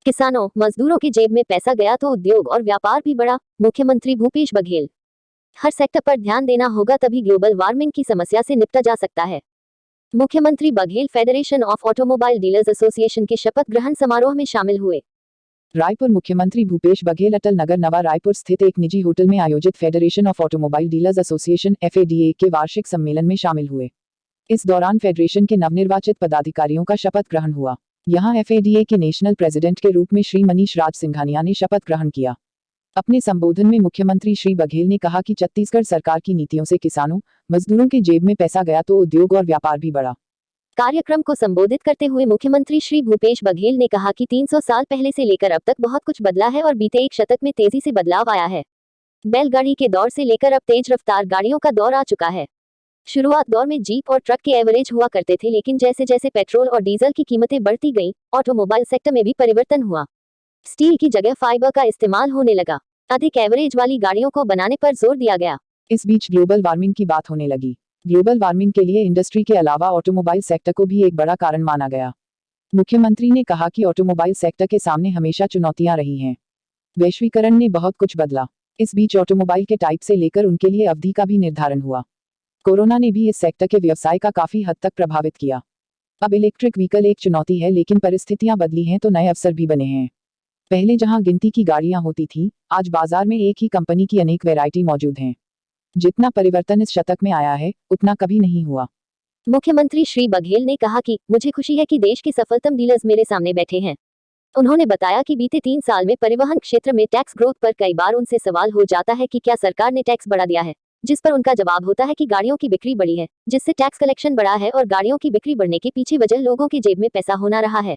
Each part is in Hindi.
किसानों मजदूरों की जेब में पैसा गया तो उद्योग और व्यापार भी बढ़ा, मुख्यमंत्री भूपेश बघेल। हर सेक्टर पर ध्यान देना होगा तभी ग्लोबल वार्मिंग की समस्या से निपटा जा सकता है। मुख्यमंत्री Baghel federation of automobile dealers association के शपथ ग्रहण समारोह में शामिल हुए। रायपुर मुख्यमंत्री भूपेश बघेल अटल नगर नवा रायपुर स्थित एक निजी होटल में आयोजित federation of automobile dealers association FADA के वार्षिक सम्मेलन में शामिल हुए। इस दौरान फेडरेशन के नवनिर्वाचित पदाधिकारियों का शपथ ग्रहण हुआ। यहां FADA के नेशनल प्रेसिडेंट के रूप में श्री मनीष राज सिंघानिया ने शपथ ग्रहण किया। अपने संबोधन में मुख्यमंत्री श्री बघेल ने कहा कि छत्तीसगढ़ सरकार की नीतियों से किसानों मजदूरों के जेब में पैसा गया तो उद्योग और व्यापार भी बढ़ा। कार्यक्रम को संबोधित करते हुए मुख्यमंत्री श्री भूपेश बघेल ने कहा कि 300 साल पहले से लेकर अब तक बहुत कुछ बदला है और बीते एक शतक में तेजी से बदलाव आया है। बैलगाड़ी के दौर से लेकर अब तेज रफ्तार गाड़ियों का दौर आ चुका है। शुरुआत दौर में जीप और ट्रक के एवरेज हुआ करते थे, लेकिन जैसे जैसे पेट्रोल और डीजल की कीमतें बढ़ती गईं, ऑटोमोबाइल सेक्टर में भी परिवर्तन हुआ। स्टील की जगह फाइबर का इस्तेमाल होने लगा। अधिक एवरेज वाली गाड़ियों को बनाने पर जोर दिया गया। इस बीच ग्लोबल वार्मिंग की बात होने लगी। ग्लोबल वार्मिंग के लिए इंडस्ट्री के अलावा ऑटोमोबाइल सेक्टर को भी एक बड़ा कारण माना गया। मुख्यमंत्री ने कहा कि ऑटोमोबाइल सेक्टर के सामने हमेशा चुनौतियां रही हैं। वैश्वीकरण ने बहुत कुछ बदला। इस बीच ऑटोमोबाइल के टाइप से लेकर उनके लिए अवधि का भी निर्धारण हुआ। कोरोना ने भी इस सेक्टर के व्यवसाय का काफी हद तक प्रभावित किया। अब इलेक्ट्रिक व्हीकल एक चुनौती है, लेकिन परिस्थितियां बदली हैं तो नए अवसर भी बने हैं। पहले जहां गिनती की गाड़ियां होती थी, आज बाजार में एक ही कंपनी की अनेक वैरायटी मौजूद हैं। जितना परिवर्तन इस शतक में आया है, उतना कभी नहीं हुआ। मुख्यमंत्री श्री बघेल ने कहा कि मुझे खुशी है कि देश के सफलतम डीलर्स मेरे सामने बैठे हैं। उन्होंने बताया कि बीते 3 साल में परिवहन क्षेत्र में टैक्स ग्रोथ पर कई बार उनसे सवाल हो जाता है कि क्या सरकार ने टैक्स बढ़ा दिया है, जिस पर उनका जवाब होता है कि गाड़ियों की बिक्री बढ़ी है, जिससे टैक्स कलेक्शन बढ़ा है और गाड़ियों की बिक्री बढ़ने के पीछे वजह लोगों की जेब में पैसा होना रहा है।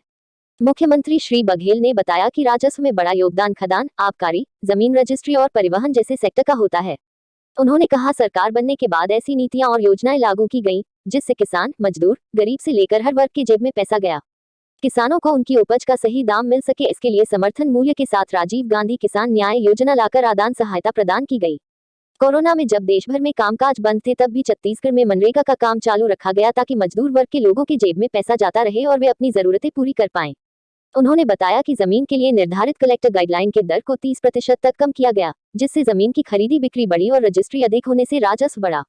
मुख्यमंत्री श्री बघेल ने बताया कि राजस्व में बड़ा योगदान खदान, आबकारी, जमीन रजिस्ट्री और परिवहन जैसे सेक्टर का होता है। उन्होंने कहा सरकार बनने के बाद ऐसी नीतियां और योजनाएं लागू की गईं, जिससे किसान, मजदूर, गरीब से लेकर हर वर्ग की जेब में पैसा गया। किसानों को उनकी उपज का सही दाम मिल सके, इसके लिए समर्थन मूल्य के साथ राजीव गांधी किसान न्याय योजना लाकर आदान सहायता प्रदान की गई। कोरोना में जब देश भर में कामकाज बंद थे, तब भी छत्तीसगढ़ में मनरेगा का काम चालू रखा गया ताकि मजदूर वर्ग के लोगों की जेब में पैसा जाता रहे और वे अपनी जरूरतें पूरी कर पाएं। उन्होंने बताया कि जमीन के लिए निर्धारित कलेक्टर गाइडलाइन के दर को 30% तक कम किया गया, जिससे जमीन की खरीदी बिक्री बढ़ी और रजिस्ट्री अधिक होने से राजस्व बढ़ा।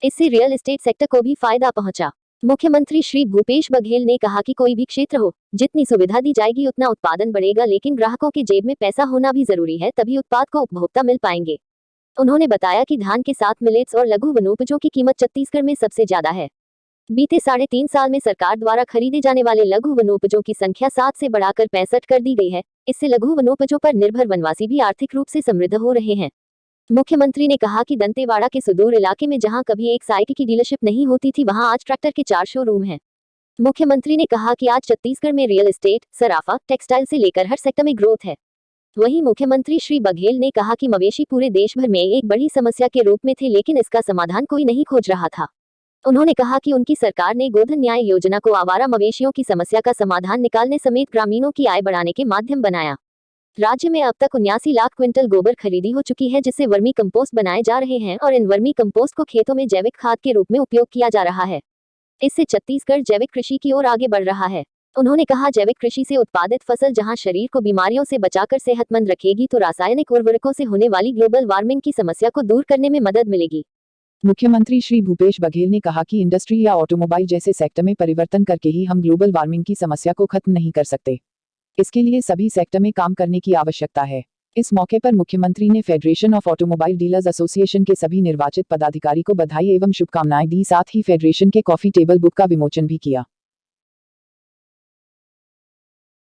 इससे रियल एस्टेट सेक्टर को भी फायदा पहुंचा। मुख्यमंत्री श्री भूपेश बघेल ने कहा कि कोई भी क्षेत्र हो, जितनी सुविधा दी जाएगी उतना उत्पादन बढ़ेगा, लेकिन ग्राहकों के जेब में पैसा होना भी जरूरी है, तभी उत्पाद को उपभोक्ता मिल पाएंगे। उन्होंने बताया कि धान के साथ मिलेट्स और लघु वनोपजों की कीमत छत्तीसगढ़ में सबसे ज्यादा है। बीते 3.5 साल में सरकार द्वारा खरीदे जाने वाले लघु वनोपजों की संख्या 7 से बढ़ाकर 65 कर दी गई है। इससे लघु वनोपजों पर निर्भर वनवासी भी आर्थिक रूप से समृद्ध हो रहे हैं। मुख्यमंत्री ने कहा कि दंतेवाड़ा के सुदूर इलाके में जहां कभी एक साइकिल की डीलरशिप नहीं होती थी, वहां आज ट्रैक्टर के 4 शोरूम हैं। मुख्यमंत्री ने कहा कि आज छत्तीसगढ़ में रियल एस्टेट, सराफा, टेक्सटाइल से लेकर हर सेक्टर में ग्रोथ है। वहीं मुख्यमंत्री श्री बघेल ने कहा कि मवेशी पूरे देश भर में एक बड़ी समस्या के रूप में थे, लेकिन इसका समाधान कोई नहीं खोज रहा था। उन्होंने कहा कि उनकी सरकार ने गोधन न्याय योजना को आवारा मवेशियों की समस्या का समाधान निकालने समेत ग्रामीणों की आय बढ़ाने के माध्यम बनाया। राज्य में अब तक 79 लाख क्विंटल गोबर खरीदी हो चुकी है, जिससे वर्मी कंपोस्ट बनाए जा रहे हैं और इन वर्मी कंपोस्ट को खेतों में जैविक खाद के रूप में उपयोग किया जा रहा है। इससे छत्तीसगढ़ जैविक कृषि की ओर आगे बढ़ रहा है। उन्होंने कहा जैविक कृषि से उत्पादित फसल जहां शरीर को बीमारियों से बचाकर सेहतमंद रखेगी, तो रासायनिक उर्वरकों से होने वाली ग्लोबल वार्मिंग की समस्या को दूर करने में मदद मिलेगी। मुख्यमंत्री श्री भूपेश बघेल ने कहा कि इंडस्ट्री या ऑटोमोबाइल जैसे सेक्टर में परिवर्तन करके ही हम ग्लोबल वार्मिंग की समस्या को खत्म नहीं कर सकते। इसके लिए सभी सेक्टर में काम करने की आवश्यकता है। इस मौके पर मुख्यमंत्री ने federation of automobile dealers association के सभी निर्वाचित पदाधिकारी को बधाई एवं शुभकामनाएं दी। साथ ही फेडरेशन के कॉफी टेबल बुक का विमोचन भी किया।